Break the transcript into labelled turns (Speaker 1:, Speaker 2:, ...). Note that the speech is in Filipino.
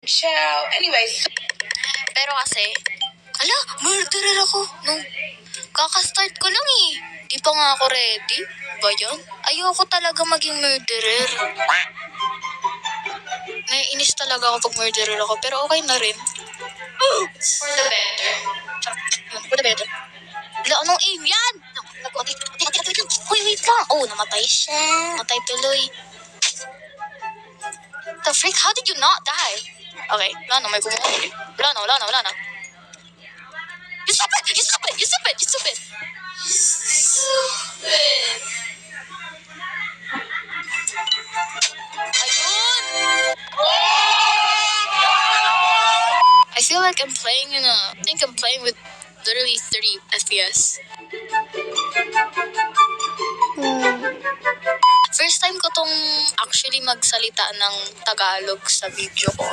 Speaker 1: Ciao. Anyways.
Speaker 2: Pero kasi, murderer ako. No, kaka-start ko lang eh. Di pa nga ako ready. Ba yan? Ayoko talaga maging murderer. Naiinis talaga ako pag murderer ako, pero okay na rin. For the better. For the better. Anong aim yan? Wait lang. Hoy, wait lang. Oh, namatay siya. Namatay tuloy. The freak? How did you not die? Okay, wala na. May kumuha. Wala na. You stupid! Ayun! I feel like I'm playing with literally 30 FPS. First time ko tong actually magsalita ng Tagalog sa video ko.